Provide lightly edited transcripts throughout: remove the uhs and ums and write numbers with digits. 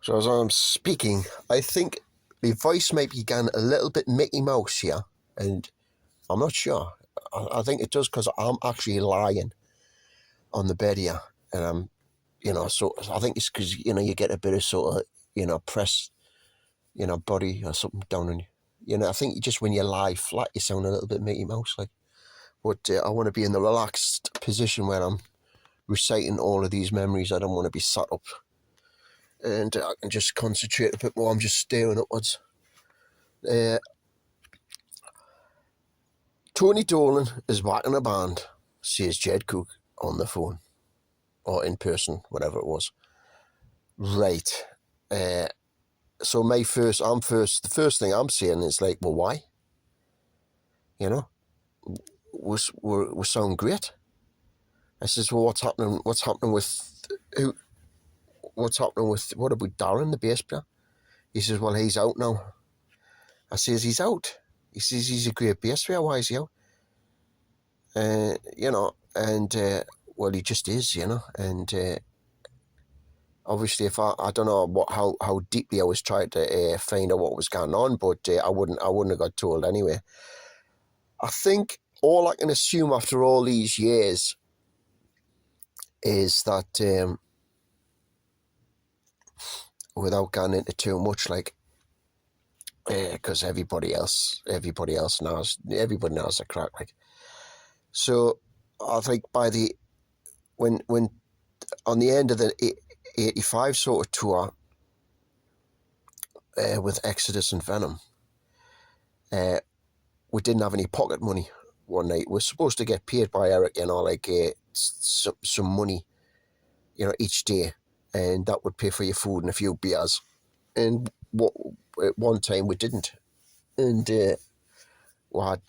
So as I'm speaking, I think my voice might be getting a little bit Mickey Mouse here, and I'm not sure. I think it does because I'm actually lying on the bed here, and I'm, so I think it's because, you get a bit of sort of, press, body or something down on you. I think just when you lie flat, you sound a little bit Mickey Mouse like. But I want to be in the relaxed position where I'm reciting all of these memories. I don't want to be sat up, and I can just concentrate a bit more. I'm just staring upwards. Tony Dolan is back in a band, says Jed Cook on the phone, or in person, whatever it was. Right. So the first thing I'm saying is like, well, why? We sound great. I says, well, what's happening with who? What's happening with, what about Darren, the bass player? He says, well, he's out now. I says, he's out? He says, he's a great bass player, why is he out? Well, he just is, and obviously if I don't know how deeply I was trying to find out what was going on, but I wouldn't have got told anyway. I think all I can assume after all these years is that, without going into too much, like, because everybody else knows the crack, like. So I think when on the end of the 85 sort of tour with Exodus and Venom, we didn't have any pocket money one night. We're supposed to get paid by Eric, like some money, each day, and that would pay for your food and a few beers. And at one time we didn't, and we had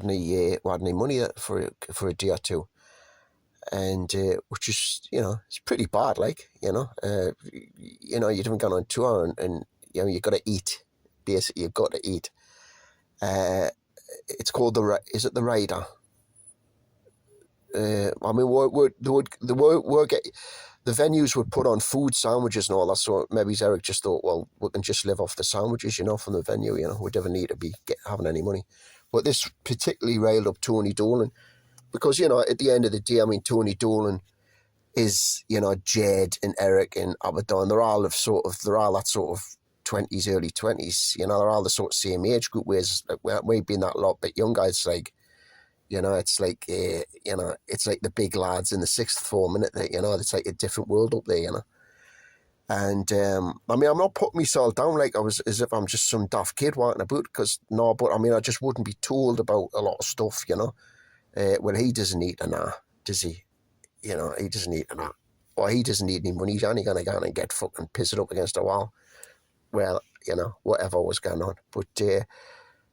any money for a day or two, and which is it's pretty bad, like you haven't gone on tour, and you got to eat. Basically, you've got to eat. It's called is it the Rider? I mean, the venues would put on food, sandwiches and all that, so maybe Eric just thought, well, we can just live off the sandwiches, from the venue, we never need to be having any money. But this particularly railed up Tony Dolan, because, at the end of the day, I mean, Tony Dolan is, Jed and Eric and Abaddon, they're all that sort of 20s, early 20s, they're all the sort of same age group, whereas we've been that lot bit younger. It's like, it's like, it's like the big lads in the sixth form, innit? It's like a different world up there, And, I mean, I'm not putting myself down like as if I'm just some daft kid walking about, but I mean, I just wouldn't be told about a lot of stuff, well, he doesn't need to know, does he? He doesn't need to know. Or he doesn't need any money. He's only going to go and get fucking pissed up against a wall. Well, whatever was going on. But,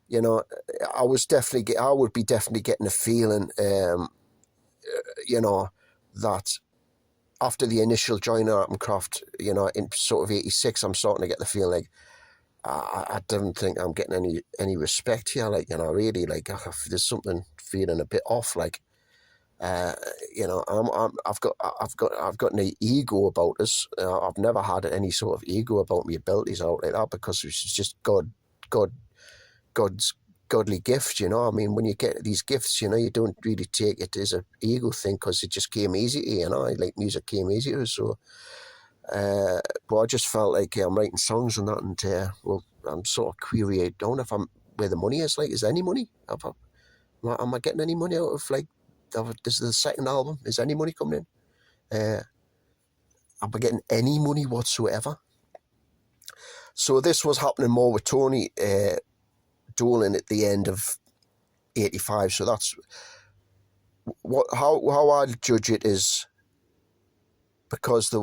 I would be definitely getting a feeling, that after the initial joining Atomkraft, in sort of 86, I'm starting to get the feeling like I don't think I'm getting any respect here, like, really, like, there's something feeling a bit off, like, I've got no ego about this. I've never had any sort of ego about my abilities out like that, because it's just God's godly gift, I mean, when you get these gifts, you don't really take it as an ego thing, because it just came easy to you, like music came easy to us, so but I just felt like I'm writing songs and that, and well, I'm sort of querying down if I'm where the money is, like, is there any money? Am I getting any money out of, like, this is the second album, is any money coming in? Am I getting any money whatsoever? So this was happening more with Tony Dolan at the end of 85. So that's how I judge it, is because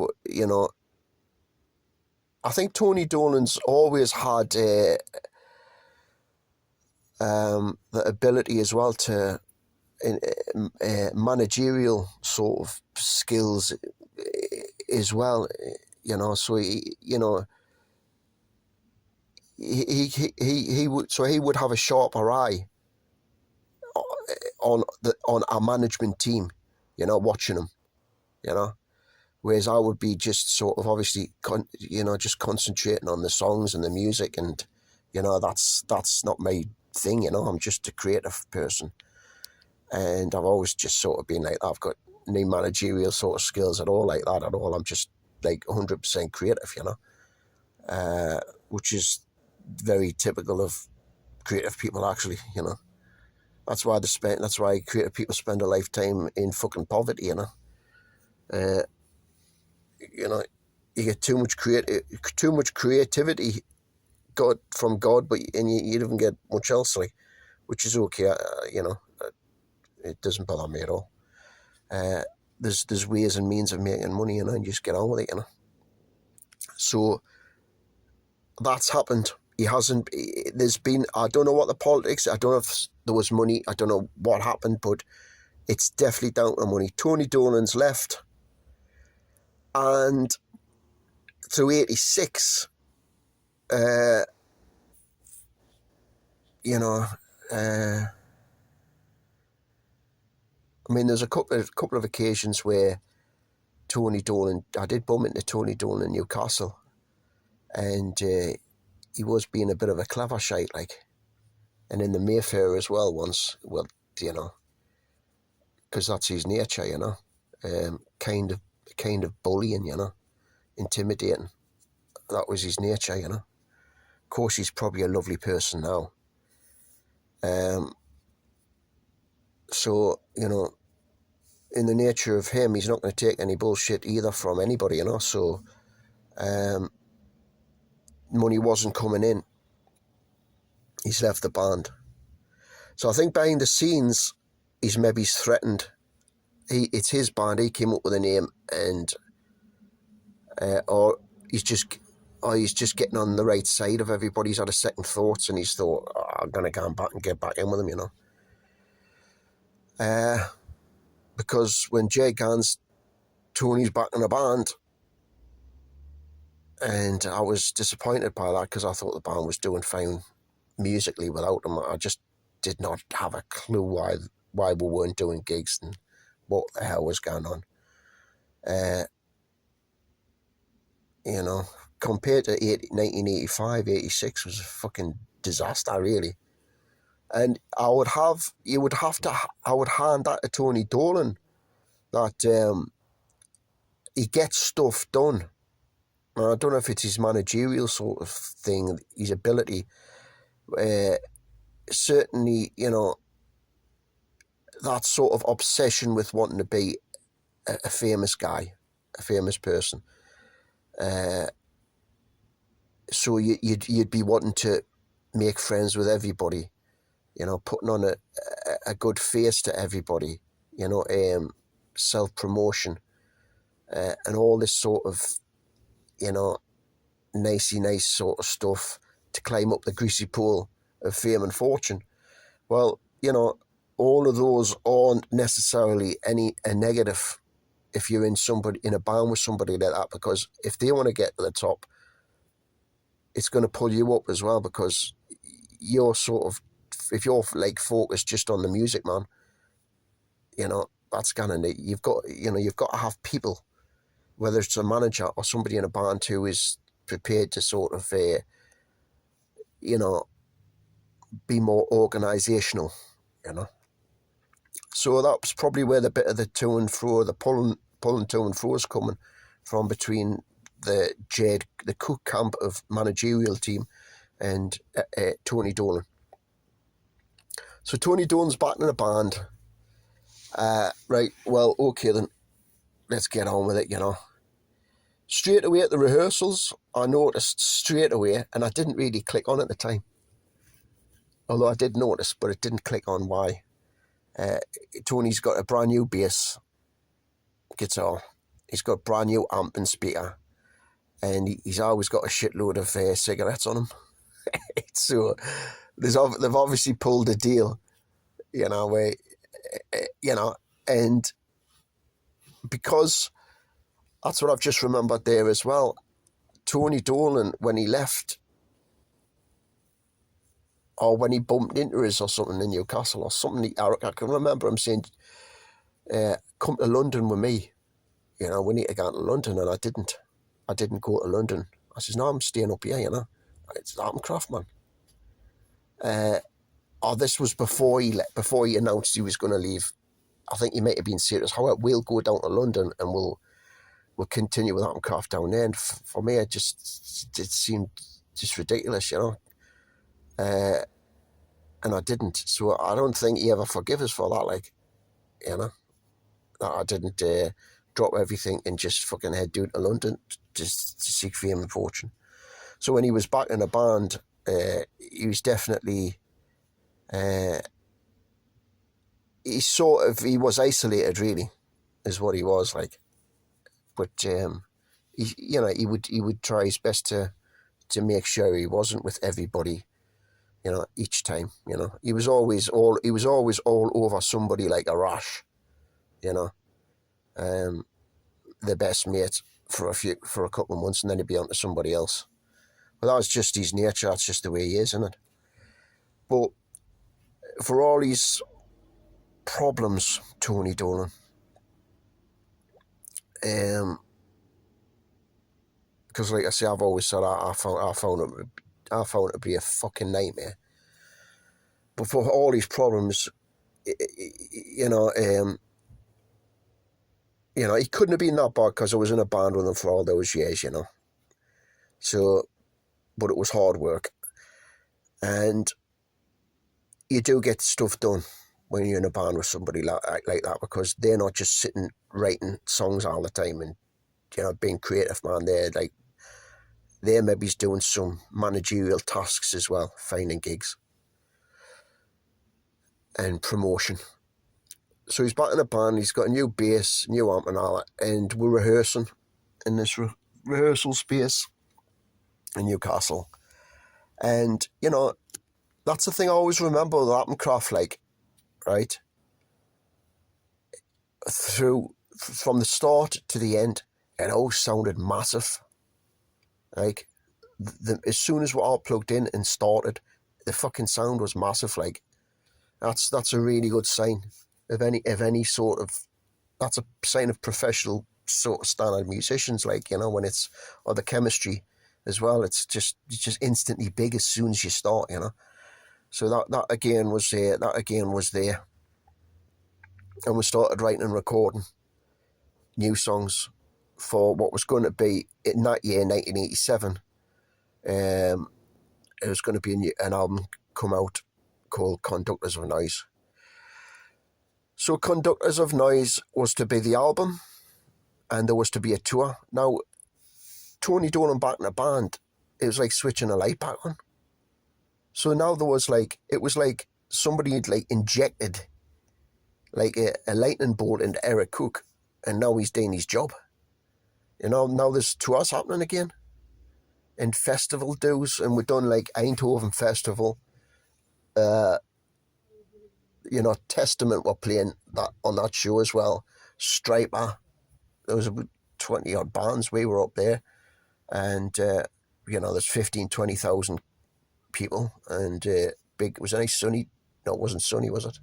I think Tony Dolan's always had the ability as well to managerial sort of skills as well, so he would have a sharper eye on our management team, watching him, Whereas I would be just sort of obviously, just concentrating on the songs and the music, and that's not my thing. I'm just a creative person, and I've always just sort of been like that. I've got no managerial sort of skills at all like that at all. I'm just like 100% creative, which is very typical of creative people, actually. That's why creative people spend a lifetime in fucking poverty. Uh, you get too much creativity from God, but you don't get much else, like, which is okay. It doesn't bother me at all. There's ways and means of making money, and you just get on with it, So that's happened. He hasn't. There's been. I don't know what the politics. I don't know if there was money. I don't know what happened, but it's definitely down to money. Tony Dolan's left, and through '86, I mean, there's a couple of occasions where Tony Dolan. I did bump into Tony Dolan in Newcastle, and he was being a bit of a clever shite, like, and in the Mayfair as well once. Well, because that's his nature, kind of bullying, intimidating. That was his nature, Of course, he's probably a lovely person now. So, in the nature of him, he's not going to take any bullshit either from anybody, So, money wasn't coming in. He's left the band. So I think behind the scenes, he's maybe threatened. It's his band. He came up with a name, and or he's just getting on the right side of everybody. He's had a second thoughts, and he's thought, I'm gonna go back and get back in with him, because when Jay Gans, Tony's back in the band, and I was disappointed by that because I thought the band was doing fine musically without him. I just did not have a clue why we weren't doing gigs and what the hell was going on. Compared to 1985, 86 was a fucking disaster, really. And I would hand that to Tony Dolan, that he gets stuff done. And I don't know if it's his managerial sort of thing, his ability. Certainly, that sort of obsession with wanting to be a famous guy, a famous person. So you'd be wanting to make friends with everybody, putting on a good face to everybody, self-promotion, and all this sort of, nice sort of stuff to climb up the greasy pole of fame and fortune. Well, all of those aren't necessarily a negative if you're in a band with somebody like that, because if they want to get to the top, it's going to pull you up as well, because you're sort of, if you're like focused just on the music, man, that's gonna, you've got to have people, whether it's a manager or somebody in a band who is prepared to sort of, be more organisational, So that was probably where the bit of the to and fro, the pulling to and fro is coming from between the Cook camp of managerial team and Tony Dolan. So Tony Dolan's back in a band. Right, well, okay then, let's get on with it, Straight away at the rehearsals, I noticed straight away, and I didn't really click on at the time. Although I did notice, but it didn't click on why. Tony's got a brand new bass guitar. He's got a brand new amp and speaker. And he's always got a shitload of cigarettes on him. So they've obviously pulled a deal, where, and because that's what I've just remembered there as well. Tony Dolan, when he left, or when he bumped into us or something in Newcastle or something, I can remember him saying, come to London with me, you know, we need to go to London, and I didn't go to London. I says, no, I'm staying up here, you know. It's Atomkraft, man. This was before he announced he was going to leave. I think he might have been serious. However, we'll go down to London and we'll continue with Atomkraft down there. And for me, it seemed just ridiculous, you know. And I didn't. So I don't think he ever forgive us for that, like, you know. That I didn't drop everything and just fucking head down to London just to seek fame and fortune. So when he was back in a band, he was definitely... he was isolated, really, is what he was like. But he would try his best to make sure he wasn't with everybody, you know, each time. You know, he was always all over somebody like a rash, you know, the best mate for a couple of months, and then he'd be on to somebody else. But that was just his nature. That's just the way he is, isn't it? But for all his problems, Tony Dolan, because like I say, I've always said I found it to be a fucking nightmare. But for all these problems, you know, he couldn't have been that bad because I was in a band with him for all those years, you know. So, but it was hard work, and you do get stuff done when you're in a band with somebody like that, because they're not just sitting writing songs all the time and, you know, being creative, man. They're maybe doing some managerial tasks as well, finding gigs and promotion. So he's back in a band, he's got a new bass, new amp and all that, and we're rehearsing in this rehearsal space in Newcastle. And, you know, that's the thing I always remember with Atomkraft, like, right? From the start to the end, it all sounded massive. Like, as soon as we're all plugged in and started, the fucking sound was massive. Like, that's a really good sign of any sort of, that's a sign of professional sort of standard musicians, like, you know, when it's, or the chemistry as well, it's just instantly big as soon as you start, you know. So that again was there. And we started writing and recording new songs for what was going to be, in that year, 1987, it was going to be an album come out called Conductors of Noise. So Conductors of Noise was to be the album, and there was to be a tour. Now, Tony Dolan back in a band, it was like switching a light back on. So now there was like, it was like somebody had like injected like a lightning bolt into Eric Cook, and now he's doing his job. You know, now there's tours happening again and festival dues, and we've done like Eindhoven Festival. You know, Testament were playing that on that show as well. Striper, there was about 20 odd bands. We were up there, and you know, there's 20,000 people, and big. Was it any sunny? No, it wasn't sunny, was it?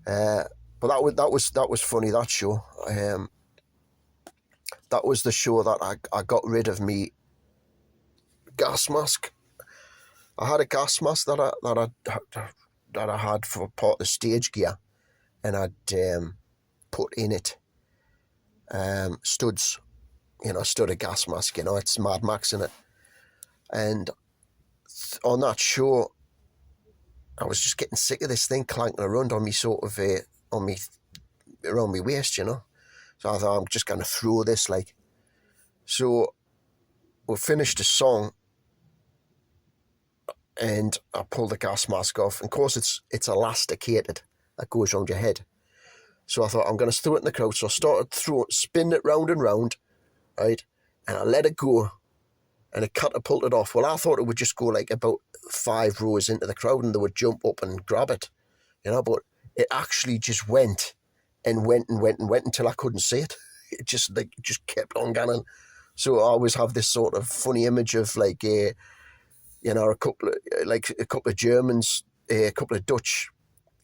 But that was funny, that show. That was the show that I got rid of me gas mask. I had a gas mask that I had for part of the stage gear, and I'd put in it studs, you know, stud a gas mask, you know, it's Mad Max in it. And on that show, I was just getting sick of this thing clanking around on me, sort of around my waist, you know. So I thought, I'm just going to throw this, like. So we finished the song, and I pulled the gas mask off. And of course, it's elasticated that goes around your head. So I thought, I'm going to throw it in the crowd. So I started spinning it round and round, right? And I let it go, and it catapulted off. Well, I thought it would just go like about 5 rows into the crowd, and they would jump up and grab it, you know. But it actually just went and went and went and went until I couldn't see it. It just kept on going. So I always have this sort of funny image of like, you know, a couple of Germans, a couple of Dutch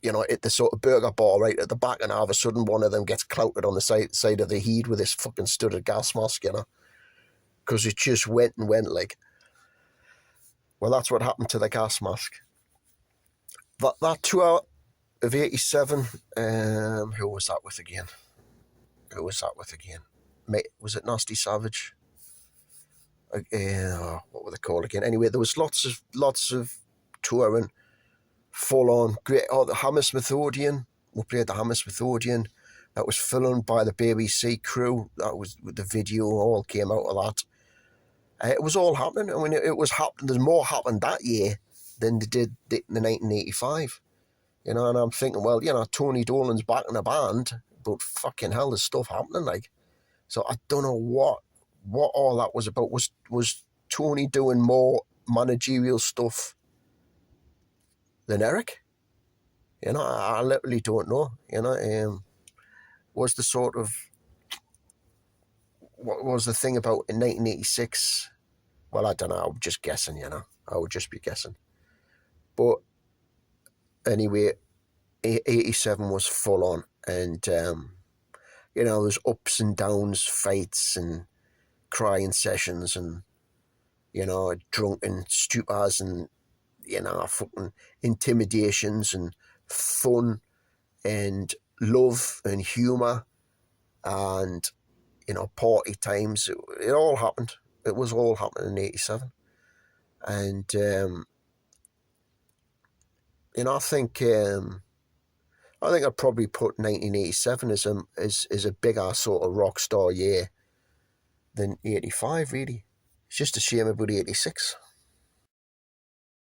you know, at the sort of burger bar right at the back, and all of a sudden one of them gets clouted on the side of the head with this fucking studded gas mask, you know, because it just went and went like. Well, that's what happened to the gas mask. That tour of '87, who was that with again? Mate, was it Nasty Savage? What were they called again? Anyway, there was lots of touring, full on great. Oh, the Hammersmith Odeon. We played the Hammersmith Odeon. That was filmed by the BBC crew. That was the video all came out of that. It was all happening. I mean, it was happening. There's more happened that year than they did in the 1985. You know, and I'm thinking, well, you know, Tony Dolan's back in a band, but fucking hell, there's stuff happening, like. So I don't know what all that was about. Was Tony doing more managerial stuff than Eric? You know, I literally don't know. You know, was the sort of, what was the thing about in 1986? Well, I don't know. I'm just guessing, you know. I would just be guessing. But anyway, 87 was full on. And, you know, there's ups and downs, fights and crying sessions and, you know, drunken stupors and, you know, fucking intimidations and fun and love and humour and, you know, party times. It all happened. It was all happening in 87. And, you know, I think I'd probably put 1987 as a bigger sort of rock star year than 85, really. It's just a shame about 86.